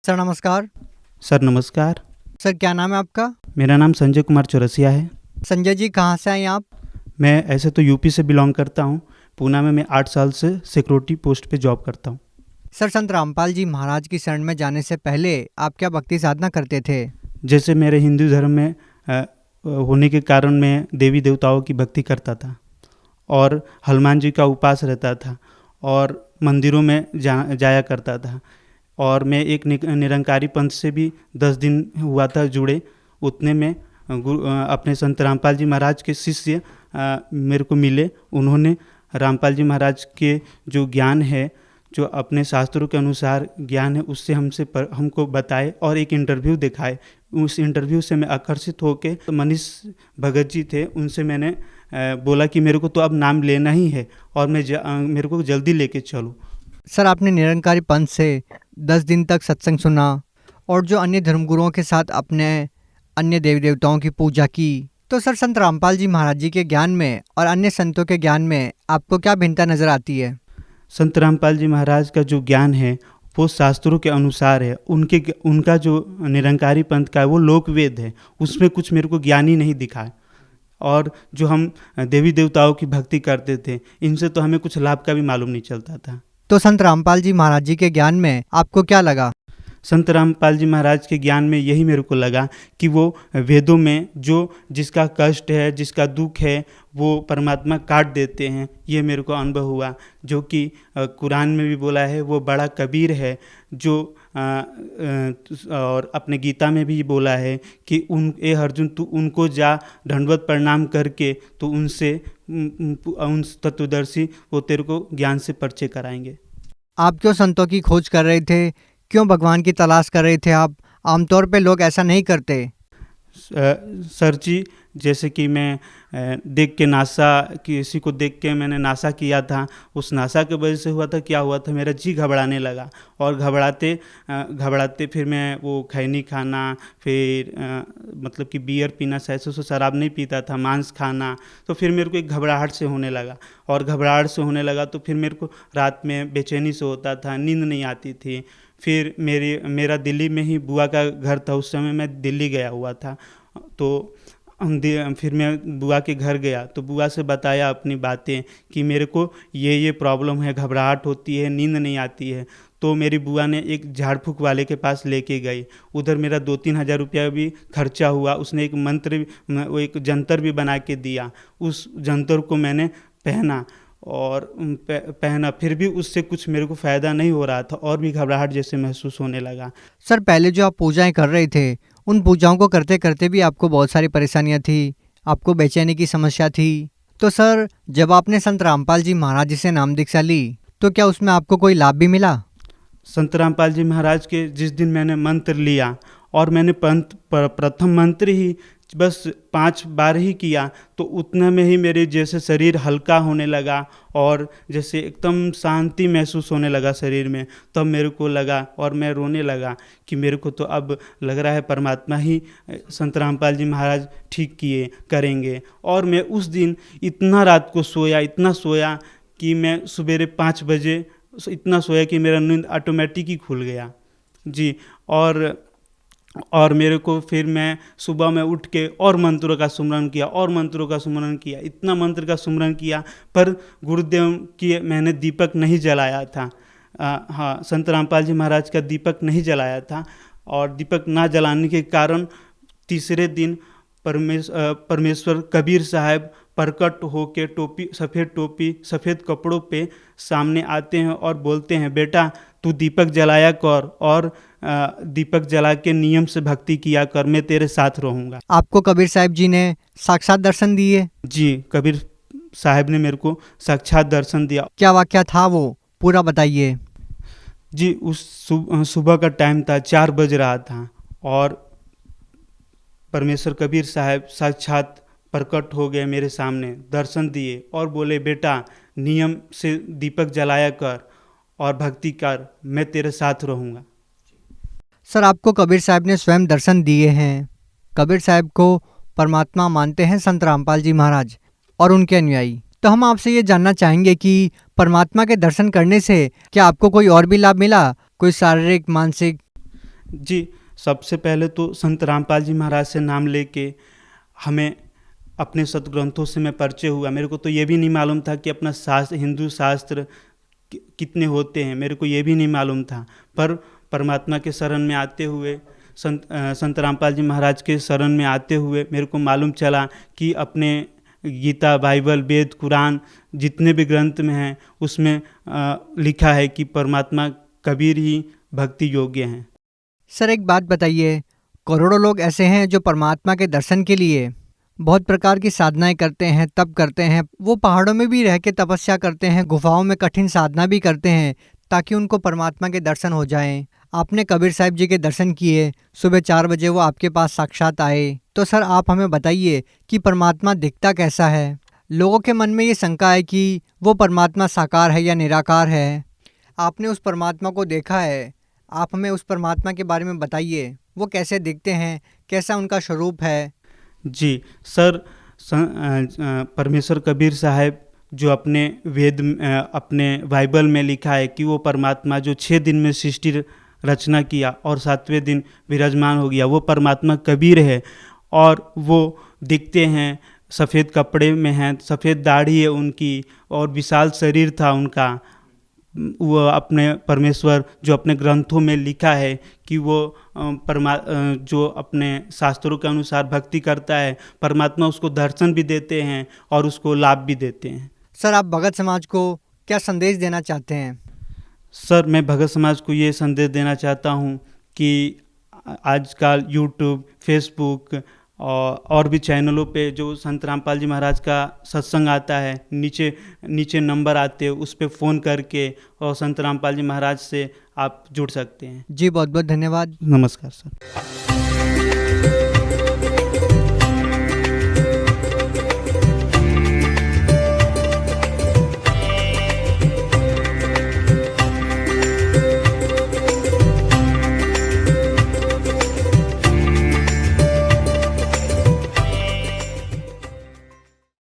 Sir नमस्कार। Sir नमस्कार। Sir क्या नाम है आपका? मेरा नाम संजय कुमार चौरसिया है। संजय जी कहाँ से आए आप? मैं ऐसे तो यूपी से बिलोंग करता हूँ। पूना में मैं 8 साल से सिक्योरिटी पोस्ट पे जॉब करता हूँ। सर संत रामपाल जी महाराज की शरण में जाने से पहले आप क्या भक्ति साधना करते थे? जैसे मेरे हिंदू धर्म में होने के कारण मैं देवी देवताओं की भक्ति करता था और हनुमान जी का उपास रहता था और मंदिरों में जाया करता था। और मैं एक निरंकारी पंथ से भी 10 दिन हुआ था जुड़े। उतने में अपने संत रामपाल जी महाराज के शिष्य मेरे को मिले। उन्होंने रामपाल जी महाराज के जो ज्ञान है, जो अपने शास्त्रों के अनुसार ज्ञान है, उससे हमको बताए और एक इंटरव्यू दिखाए। उस इंटरव्यू से मैं आकर्षित होकर मनीष भगत जी थे, उनसे मैंने बोला कि मेरे को तो अब नाम लेना ही है और मेरे को जल्दी लेके चलो। सर आपने निरंकारी पंथ से 10 दिन तक सत्संग सुना और जो अन्य धर्मगुरुओं के साथ अपने अन्य देवी देवताओं की पूजा की, तो सर संत रामपाल जी महाराज जी के ज्ञान में और अन्य संतों के ज्ञान में आपको क्या भिन्नता नजर आती है? संत रामपाल जी महाराज का जो ज्ञान है वो शास्त्रों के अनुसार है। उनका जो निरंकारी पंथ का है वो लोक वेद है, उसमें कुछ मेरे को ज्ञान ही नहीं दिखा है। और जो हम देवी देवताओं की भक्ति करते थे, इनसे तो हमें कुछ लाभ का भी मालूम नहीं चलता था। तो संत रामपाल जी महाराज जी के ज्ञान में आपको क्या लगा? संत रामपाल जी महाराज के ज्ञान में यही मेरे को लगा कि वो वेदों में जिसका कष्ट है, जिसका दुख है, वो परमात्मा काट देते हैं। ये मेरे को अनुभव हुआ। जो कि कुरान में भी बोला है वो बड़ा कबीर है। और अपने गीता में भी बोला है कि ए अर्जुन, तू उनको जा दंडवत प्रणाम करके तो उनसे उन तत्वदर्शी वो तेरे को ज्ञान से परिचय कराएंगे। आप क्यों संतों की खोज कर रहे थे? क्यों भगवान की तलाश कर रहे थे आप? आमतौर पे लोग ऐसा नहीं करते। सर जी, जैसे कि मैं देख के किसी को देख के मैंने नासा किया था। उस नासा के वजह से क्या हुआ था, मेरा जी घबराने लगा और घबराते फिर मैं वो खैनी खाना, फिर मतलब कि बियर पीना, ऐसे से शराब नहीं पीता था, मांस खाना। तो फिर मेरे को एक घबराहट से होने लगा और घबराहट से होने लगा तो फिर मेरे को रात में बेचैनी से होता था, नींद नहीं आती थी। फिर मेरा दिल्ली में ही बुआ का घर था, उस समय मैं दिल्ली गया हुआ था। तो फिर मैं बुआ के घर गया तो बुआ से बताया अपनी बातें कि मेरे को ये प्रॉब्लम है, घबराहट होती है, नींद नहीं आती है। तो मेरी बुआ ने एक झाड़ फूक वाले के पास लेके गई। उधर मेरा 2-3 हज़ार रुपया भी खर्चा हुआ। उसने वो एक जंतर भी बना के दिया। उस जंतर को मैंने पहना और पहना, फिर भी उससे कुछ मेरे को फ़ायदा नहीं हो रहा था और भी घबराहट जैसे महसूस होने लगा। सर पहले जो आप पूजाएं कर रहे थे, उन पूजाओं को करते करते भी आपको बहुत सारी परेशानियां थी, आपको बेचैनी की समस्या थी। तो सर जब आपने संत रामपाल जी महाराज जी से नाम दीक्षा ली, तो क्या उसमें आपको कोई लाभ भी मिला? संत रामपाल जी महाराज के जिस दिन मैंने मंत्र लिया और मैंने प्रथम मंत्र ही बस 5 बार ही किया, तो उतने में ही मेरे जैसे शरीर हल्का होने लगा और जैसे एकदम शांति महसूस होने लगा शरीर में। तब मेरे को लगा और मैं रोने लगा कि मेरे को तो अब लग रहा है परमात्मा ही संत रामपाल जी महाराज ठीक करेंगे। और मैं उस दिन इतना रात को सोया, इतना सोया कि मैं सवेरे 5 बजे इतना सोया कि मेरा नींद ऑटोमेटिक ही खुल गया जी। और मेरे को फिर मैं सुबह में उठ के और मंत्रों का सुमरन किया, इतना मंत्र का सुमरन किया, पर गुरुदेव की मैंने दीपक नहीं जलाया था। हाँ, संत रामपाल जी महाराज का दीपक नहीं जलाया था और दीपक ना जलाने के कारण तीसरे दिन परमेश्वर कबीर साहब प्रकट होके सफ़ेद कपड़ों पे सामने आते हैं और बोलते हैं, बेटा तू दीपक जलाया कर और दीपक जला के नियम से भक्ति किया कर, मैं तेरे साथ रहूँगा। आपको कबीर साहब जी ने साक्षात दर्शन दिए? जी, कबीर साहब ने मेरे को साक्षात दर्शन दिया। क्या वाक्या था वो, पूरा बताइए। जी, उस सुबह का टाइम था, 4 बज रहा था और परमेश्वर कबीर साहब साक्षात प्रकट हो गए मेरे सामने, दर्शन दिए और बोले, बेटा नियम से दीपक जलाया कर और भक्ति कर, मैं तेरे साथ रहूँगा। सर आपको कबीर साहब ने स्वयं दर्शन दिए हैं। कबीर साहब को परमात्मा मानते हैं संत रामपाल जी महाराज और उनके अनुयायी। तो हम आपसे ये जानना चाहेंगे कि परमात्मा के दर्शन करने से क्या आपको कोई और भी लाभ मिला, कोई शारीरिक, मानसिक? जी, सबसे पहले तो संत रामपाल जी महाराज से नाम लेके हमें अपने सदग्रंथों से मैं परिचय हुआ। मेरे को तो ये भी नहीं मालूम था कि अपना शास्त्र, हिंदू शास्त्र कितने होते हैं, मेरे को ये भी नहीं मालूम था। पर परमात्मा के शरण में आते हुए, संत रामपाल जी महाराज के शरण में आते हुए मेरे को मालूम चला कि अपने गीता, बाइबल, वेद, कुरान जितने भी ग्रंथ में हैं उसमें लिखा है कि परमात्मा कबीर ही भक्ति योग्य हैं। सर एक बात बताइए, करोड़ों लोग ऐसे हैं जो परमात्मा के दर्शन के लिए बहुत प्रकार की साधनाएं करते हैं, तप करते हैं, वो पहाड़ों में भी रह के तपस्या करते हैं, गुफाओं में कठिन साधना भी करते हैं ताकि उनको परमात्मा के दर्शन हो जाएं। आपने कबीर साहिब जी के दर्शन किए, सुबह 4 बजे वो आपके पास साक्षात आए। तो सर आप हमें बताइए कि परमात्मा दिखता कैसा है? लोगों के मन में ये शंका है कि वो परमात्मा साकार है या निराकार है। आपने उस परमात्मा को देखा है, आप हमें उस परमात्मा के बारे में बताइए, वो कैसे दिखते हैं, कैसा उनका स्वरूप है? जी सर, परमेश्वर कबीर साहब जो अपने वेद अपने बाइबल में लिखा है कि वो परमात्मा जो 6 दिन में सृष्टि रचना किया और 7वें दिन विराजमान हो गया, वो परमात्मा कबीर है। और वो दिखते हैं, सफ़ेद कपड़े में हैं, सफ़ेद दाढ़ी है उनकी और विशाल शरीर था उनका। वो अपने परमेश्वर जो अपने ग्रंथों में लिखा है कि वो जो अपने शास्त्रों के अनुसार भक्ति करता है, परमात्मा उसको दर्शन भी देते हैं और उसको लाभ भी देते हैं। सर आप भगत समाज को क्या संदेश देना चाहते हैं? सर मैं भगत समाज को ये संदेश देना चाहता हूँ कि आजकल यूट्यूब, फेसबुक और भी चैनलों पे जो संत रामपाल जी महाराज का सत्संग आता है, नीचे नंबर आते हैं, उस पे फ़ोन करके और संत रामपाल जी महाराज से आप जुड़ सकते हैं। जी बहुत बहुत धन्यवाद। नमस्कार सर।